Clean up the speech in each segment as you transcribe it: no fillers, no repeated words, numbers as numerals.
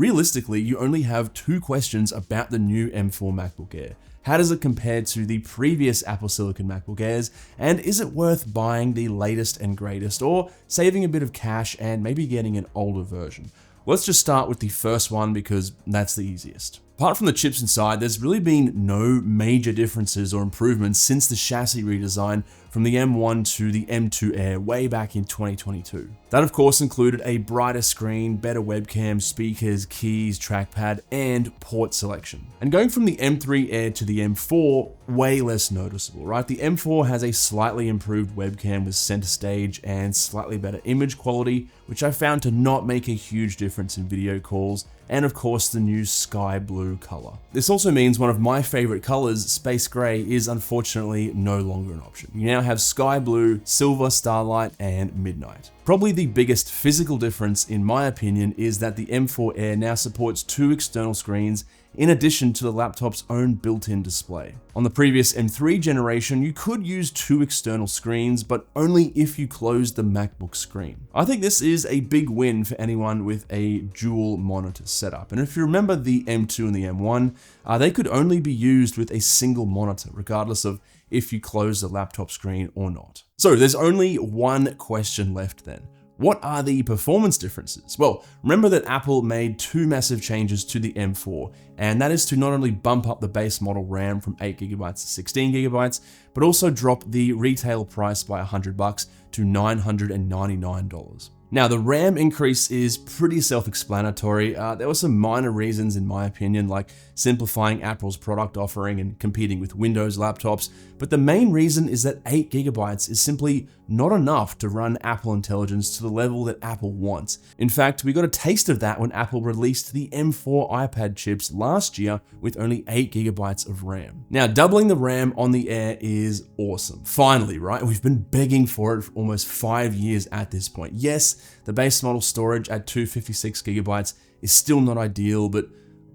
realistically, you only have two questions about the new M4 MacBook Air. How does it compare to the previous Apple Silicon MacBook Airs, and is it worth buying the latest and greatest, or saving a bit of cash and maybe getting an older version? Let's just start with the first one because that's the easiest. Apart from the chips inside, there's really been no major differences or improvements since the chassis redesign from the M1 to the M2 Air way back in 2022. That of course included a brighter screen, better webcam, speakers, keys, trackpad, and port selection. And going from the M3 Air to the M4, way less noticeable, right? The M4 has a slightly improved webcam with center stage and slightly better image quality, which I found to not make a huge difference in video calls, and of course the new sky blue color. This also means one of my favorite colors, space gray, is unfortunately no longer an option. You now have sky blue, silver, starlight, and midnight. Probably the biggest physical difference in my opinion is that the M4 Air now supports two external screens in addition to the laptop's own built-in display. On the previous M3 generation, you could use two external screens, but only if you closed the MacBook screen. I think this is a big win for anyone with a dual monitor setup. And if you remember the M2 and the M1, they could only be used with a single monitor, regardless of if you close the laptop screen or not. So there's only one question left then. What are the performance differences? Well, remember that Apple made two massive changes to the M4, and that is to not only bump up the base model RAM from 8GB to 16GB, but also drop the retail price by $100 to $999. Now, the RAM increase is pretty self-explanatory. There were some minor reasons in my opinion, like simplifying Apple's product offering and competing with Windows laptops, but the main reason is that 8GB is simply not enough to run Apple Intelligence to the level that Apple wants. In fact, we got a taste of that when Apple released the M4 iPad chips last year with only 8GB of RAM. Now, doubling the RAM on the Air is awesome. Finally, right? We've been begging for it for almost 5 years at this point. Yes, the base model storage at 256GB is still not ideal, but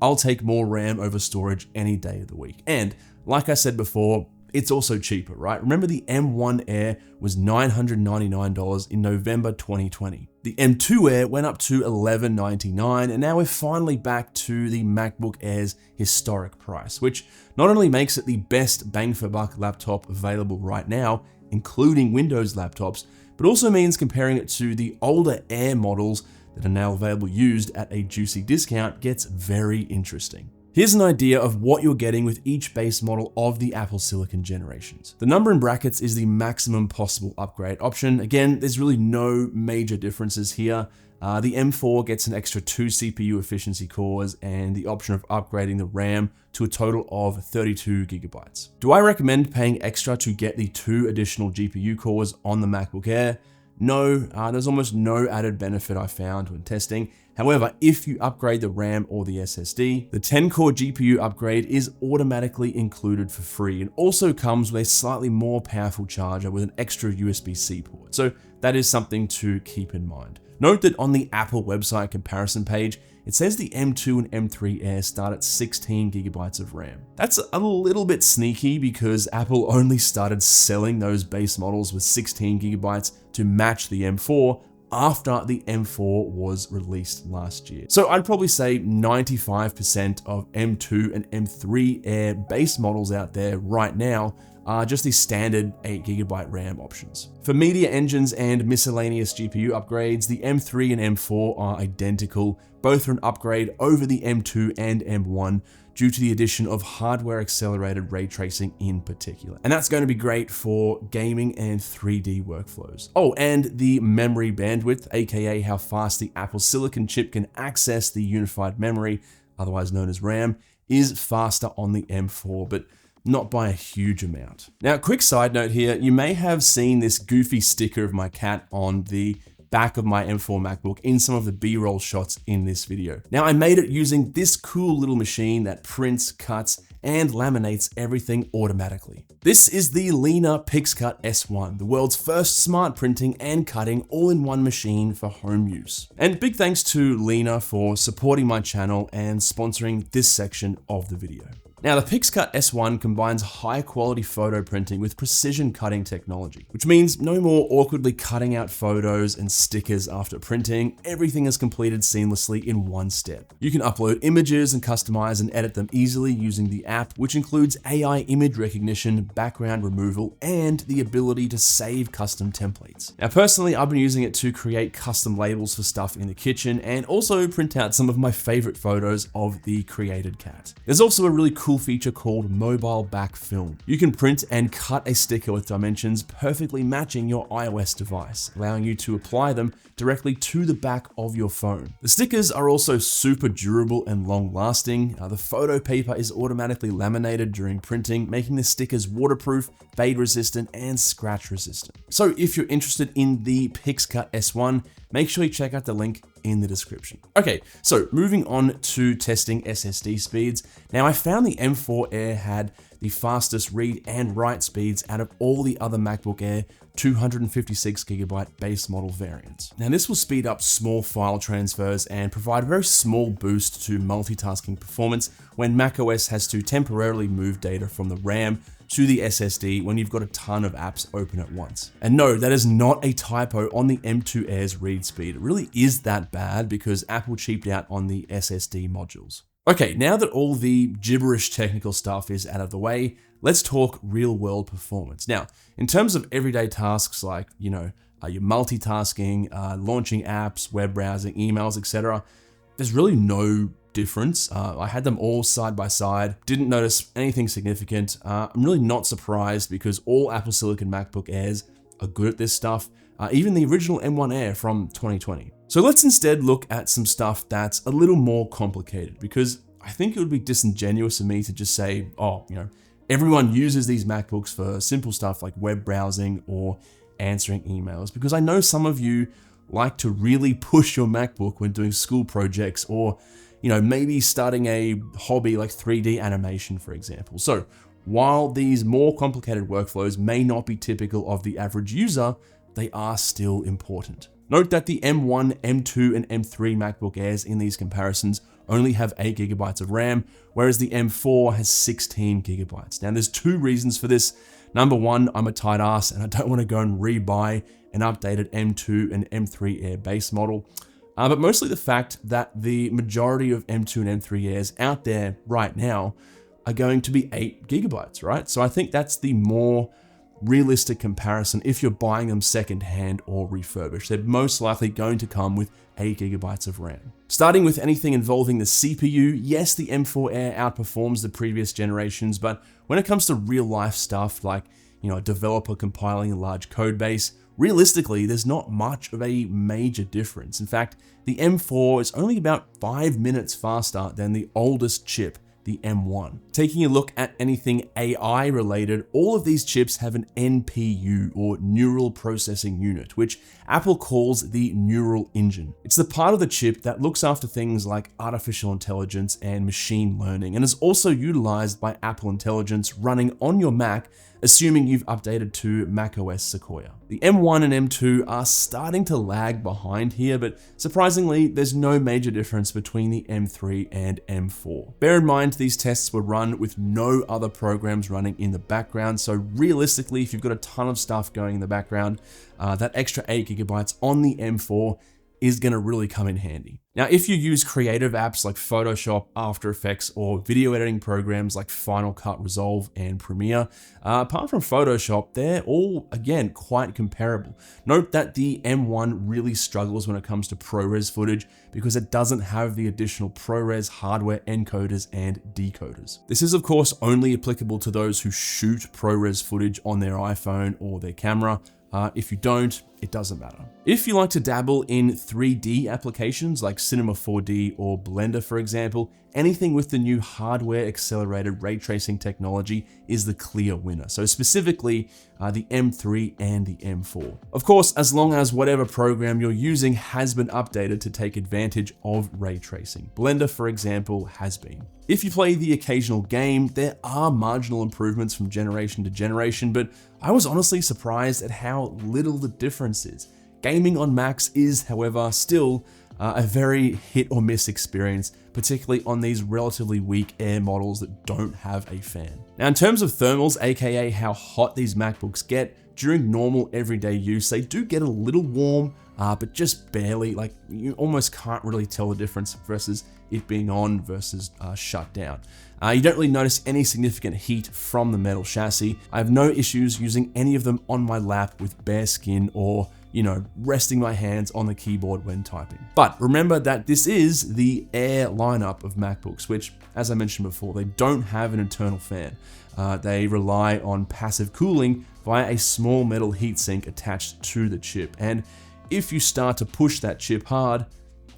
I'll take more RAM over storage any day of the week. And like I said before, it's also cheaper, right? Remember the M1 Air was $999 in November 2020. The M2 Air went up to $1,199, and now we're finally back to the MacBook Air's historic price, which not only makes it the best bang for buck laptop available right now, including Windows laptops, but also means comparing it to the older Air models that are now available used at a juicy discount gets very interesting. Here's an idea of what you're getting with each base model of the Apple Silicon generations. The number in brackets is the maximum possible upgrade option. Again, there's really no major differences here. The M4 gets an extra 2 CPU efficiency cores and the option of upgrading the RAM to a total of 32GB. Do I recommend paying extra to get the 2 additional GPU cores on the MacBook Air? No, there's almost no added benefit I found when testing. However, if you upgrade the RAM or the SSD, the 10-core GPU upgrade is automatically included for free and also comes with a slightly more powerful charger with an extra USB-C port. So that is something to keep in mind. Note that on the Apple website comparison page, it says the M2 and M3 Air start at 16GB of RAM. That's a little bit sneaky because Apple only started selling those base models with 16GB to match the M4 after the M4 was released last year. So I'd probably say 95% of M2 and M3 Air base models out there right now are just the standard 8GB RAM options. For media engines and miscellaneous GPU upgrades, the M3 and M4 are identical, both are an upgrade over the M2 and M1 due to the addition of hardware accelerated ray tracing in particular. And that's going to be great for gaming and 3D workflows. Oh, and the memory bandwidth, aka how fast the Apple Silicon chip can access the unified memory, otherwise known as RAM, is faster on the M4, but not by a huge amount. Now, quick side note here, you may have seen this goofy sticker of my cat on the back of my M4 MacBook in some of the B-roll shots in this video. Now, I made it using this cool little machine that prints, cuts, and laminates everything automatically. This is the Liene PixCut S1, the world's first smart printing and cutting all-in-one machine for home use. And big thanks to Liene for supporting my channel and sponsoring this section of the video. Now, the PixCut S1 combines high-quality photo printing with precision cutting technology, which means no more awkwardly cutting out photos and stickers after printing. Everything is completed seamlessly in one step. You can upload images and customize and edit them easily using the app, which includes AI image recognition, background removal, and the ability to save custom templates. Now, personally, I've been using it to create custom labels for stuff in the kitchen and also print out some of my favorite photos of the created cat. There's also a really cool feature called mobile back film. You can print and cut a sticker with dimensions perfectly matching your iOS device, allowing you to apply them directly to the back of your phone. The stickers are also super durable and long lasting. The photo paper is automatically laminated during printing, making the stickers waterproof, fade resistant, and scratch resistant. So if you're interested in the PixCut S1, make sure you check out the link in the description. Okay, so moving on to testing SSD speeds. Now, I found the M4 Air had the fastest read and write speeds out of all the other MacBook Air 256GB base model variants. Now, this will speed up small file transfers and provide a very small boost to multitasking performance when macOS has to temporarily move data from the RAM to the SSD when you've got a ton of apps open at once. And no, that is not a typo on the M2 Air's read speed. It really is that bad because Apple cheaped out on the SSD modules. Okay, now that all the gibberish technical stuff is out of the way, let's talk real world performance. Now, in terms of everyday tasks like, your multitasking, launching apps, web browsing, emails, etc., there's really no difference. I had them all side by side, didn't notice anything significant. I'm really not surprised because all Apple Silicon MacBook Airs are good at this stuff, even the original M1 Air from 2020. So let's instead look at some stuff that's a little more complicated because I think it would be disingenuous of me to just say, everyone uses these MacBooks for simple stuff like web browsing or answering emails, because I know some of you like to really push your MacBook when doing school projects or maybe starting a hobby like 3D animation, for example. So while these more complicated workflows may not be typical of the average user, they are still important. Note that the M1, M2, and M3 MacBook Airs in these comparisons only have 8GB of RAM, whereas the M4 has 16GB. Now, there's two reasons for this. Number one, I'm a tight ass and I don't want to go and rebuy an updated M2 and M3 Air base model. But mostly the fact that the majority of M2 and M3 Airs out there right now are going to be 8GB, right? So I think that's the more realistic comparison if you're buying them secondhand or refurbished. They're most likely going to come with 8GB of RAM. Starting with anything involving the CPU, yes, the M4 Air outperforms the previous generations, but when it comes to real life stuff like, a developer compiling a large code base, realistically, there's not much of a major difference. In fact, the M4 is only about 5 minutes faster than the oldest chip, the M1. Taking a look at anything AI related, all of these chips have an NPU, or Neural Processing Unit, which Apple calls the Neural Engine. It's the part of the chip that looks after things like artificial intelligence and machine learning, and is also utilized by Apple Intelligence running on your Mac, assuming you've updated to macOS Sequoia. The M1 and M2 are starting to lag behind here, but surprisingly, there's no major difference between the M3 and M4. Bear in mind, these tests were run with no other programs running in the background, so realistically, if you've got a ton of stuff going in the background, that extra 8GB on the M4 is going to really come in handy. Now, if you use creative apps like Photoshop, After Effects, or video editing programs like Final Cut, Resolve, and Premiere, apart from Photoshop, they're all, again, quite comparable. Note that the M1 really struggles when it comes to ProRes footage because it doesn't have the additional ProRes hardware encoders and decoders. This is, of course, only applicable to those who shoot ProRes footage on their iPhone or their camera. If you don't, it doesn't matter. If you like to dabble in 3D applications like Cinema 4D or Blender, for example, anything with the new hardware accelerated ray tracing technology is the clear winner. So specifically, the M3 and the M4. Of course, as long as whatever program you're using has been updated to take advantage of ray tracing. Blender, for example, has been. If you play the occasional game, there are marginal improvements from generation to generation, but I was honestly surprised at how little the difference is. Gaming on Macs is, however, still a very hit or miss experience, particularly on these relatively weak Air models that don't have a fan. Now, in terms of thermals, aka how hot these MacBooks get, during normal everyday use, they do get a little warm, but just barely. Like, you almost can't really tell the difference versus it being on versus shut down. You don't really notice any significant heat from the metal chassis. I have no issues using any of them on my lap with bare skin or, resting my hands on the keyboard when typing. But remember that this is the Air lineup of MacBooks, which, as I mentioned before, they don't have an internal fan. They rely on passive cooling via a small metal heatsink attached to the chip. And if you start to push that chip hard,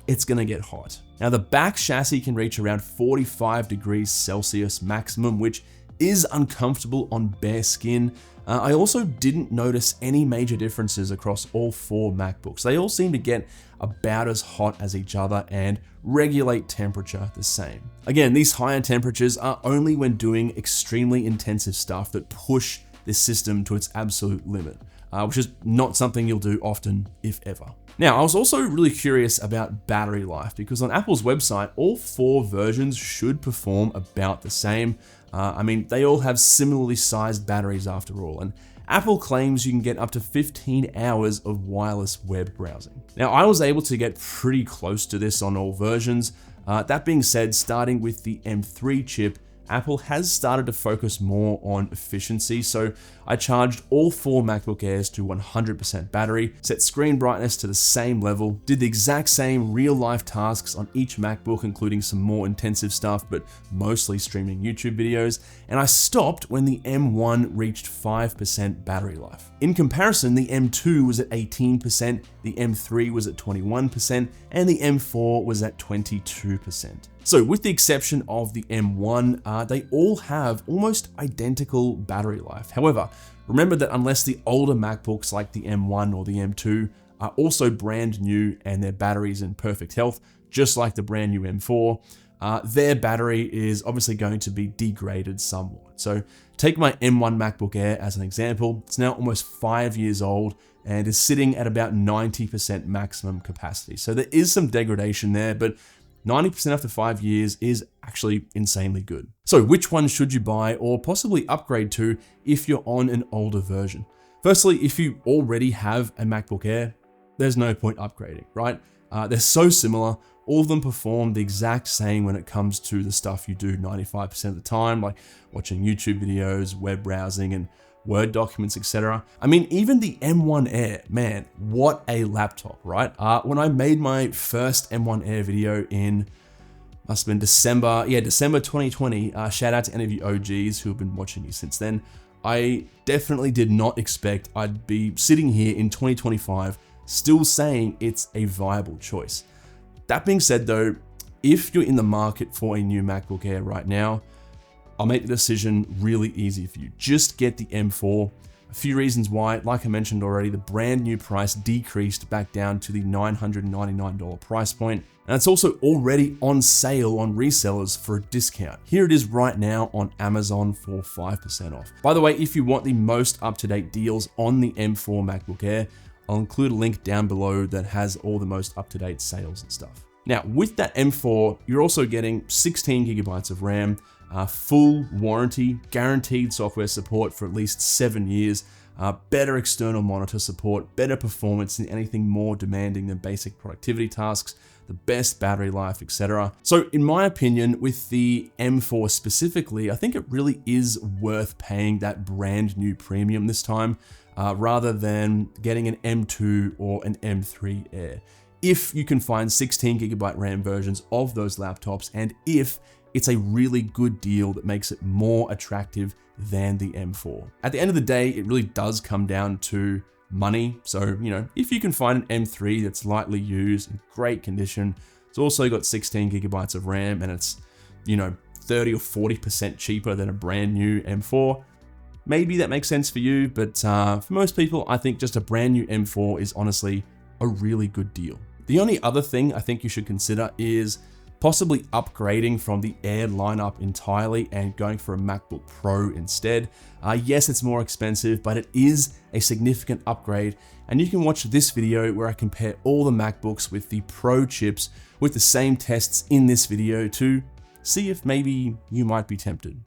it's gonna get hot. Now, the back chassis can reach around 45 degrees Celsius maximum, which is uncomfortable on bare skin. I also didn't notice any major differences across all 4 MacBooks. They all seem to get about as hot as each other and regulate temperature the same. Again, these higher temperatures are only when doing extremely intensive stuff that push this system to its absolute limit, which is not something you'll do often, if ever. Now, I was also really curious about battery life because on Apple's website, all 4 versions should perform about the same. They all have similarly sized batteries after all, and Apple claims you can get up to 15 hours of wireless web browsing. Now, I was able to get pretty close to this on all versions. That being said, starting with the M3 chip, Apple has started to focus more on efficiency, so I charged all 4 MacBook Airs to 100% battery, set screen brightness to the same level, did the exact same real-life tasks on each MacBook, including some more intensive stuff, but mostly streaming YouTube videos, and I stopped when the M1 reached 5% battery life. In comparison, the M2 was at 18%, the M3 was at 21%, and the M4 was at 22%. So with the exception of the M1, they all have almost identical battery life. However, remember that unless the older MacBooks like the M1 or the M2 are also brand new and their battery's in perfect health, just like the brand new M4, their battery is obviously going to be degraded somewhat. So take my M1 MacBook Air as an example. It's now almost 5 years old and is sitting at about 90% maximum capacity. So there is some degradation there, but 90% after 5 years is actually insanely good. So which one should you buy or possibly upgrade to if you're on an older version? Firstly, if you already have a MacBook Air, there's no point upgrading, right? They're so similar. All of them perform the exact same when it comes to the stuff you do 95% of the time, like watching YouTube videos, web browsing, and Word documents, etc. Even the M1 Air, man, what a laptop, right? When I made my first M1 Air video in, must have been December 2020, shout out to any of you OGs who have been watching me since then, I definitely did not expect I'd be sitting here in 2025 still saying it's a viable choice. That being said though, if you're in the market for a new MacBook Air right now, I'll make the decision really easy for you. Just get the M4. A few reasons why, like I mentioned already, the brand new price decreased back down to the $999 price point. And it's also already on sale on resellers for a discount. Here it is right now on Amazon for 5% off. By the way, if you want the most up-to-date deals on the M4 MacBook Air, I'll include a link down below that has all the most up-to-date sales and stuff. Now, with that M4, you're also getting 16 gigabytes of RAM, full warranty, guaranteed software support for at least 7 years, better external monitor support, better performance in anything more demanding than basic productivity tasks, the best battery life, etc. So in my opinion, with the M4 specifically, I think it really is worth paying that brand new premium this time, rather than getting an M2 or an M3 Air. If you can find 16 gigabyte RAM versions of those laptops, and if it's a really good deal that makes it more attractive than the M4. At the end of the day, it really does come down to money. So, if you can find an M3 that's lightly used, in great condition, it's also got 16 gigabytes of RAM, and it's, 30 or 40% cheaper than a brand new M4, maybe that makes sense for you, but for most people, I think just a brand new M4 is honestly a really good deal. The only other thing I think you should consider is possibly upgrading from the Air lineup entirely and going for a MacBook Pro instead. Yes, it's more expensive, but it is a significant upgrade, and you can watch this video where I compare all the MacBooks with the Pro chips with the same tests in this video to see if maybe you might be tempted.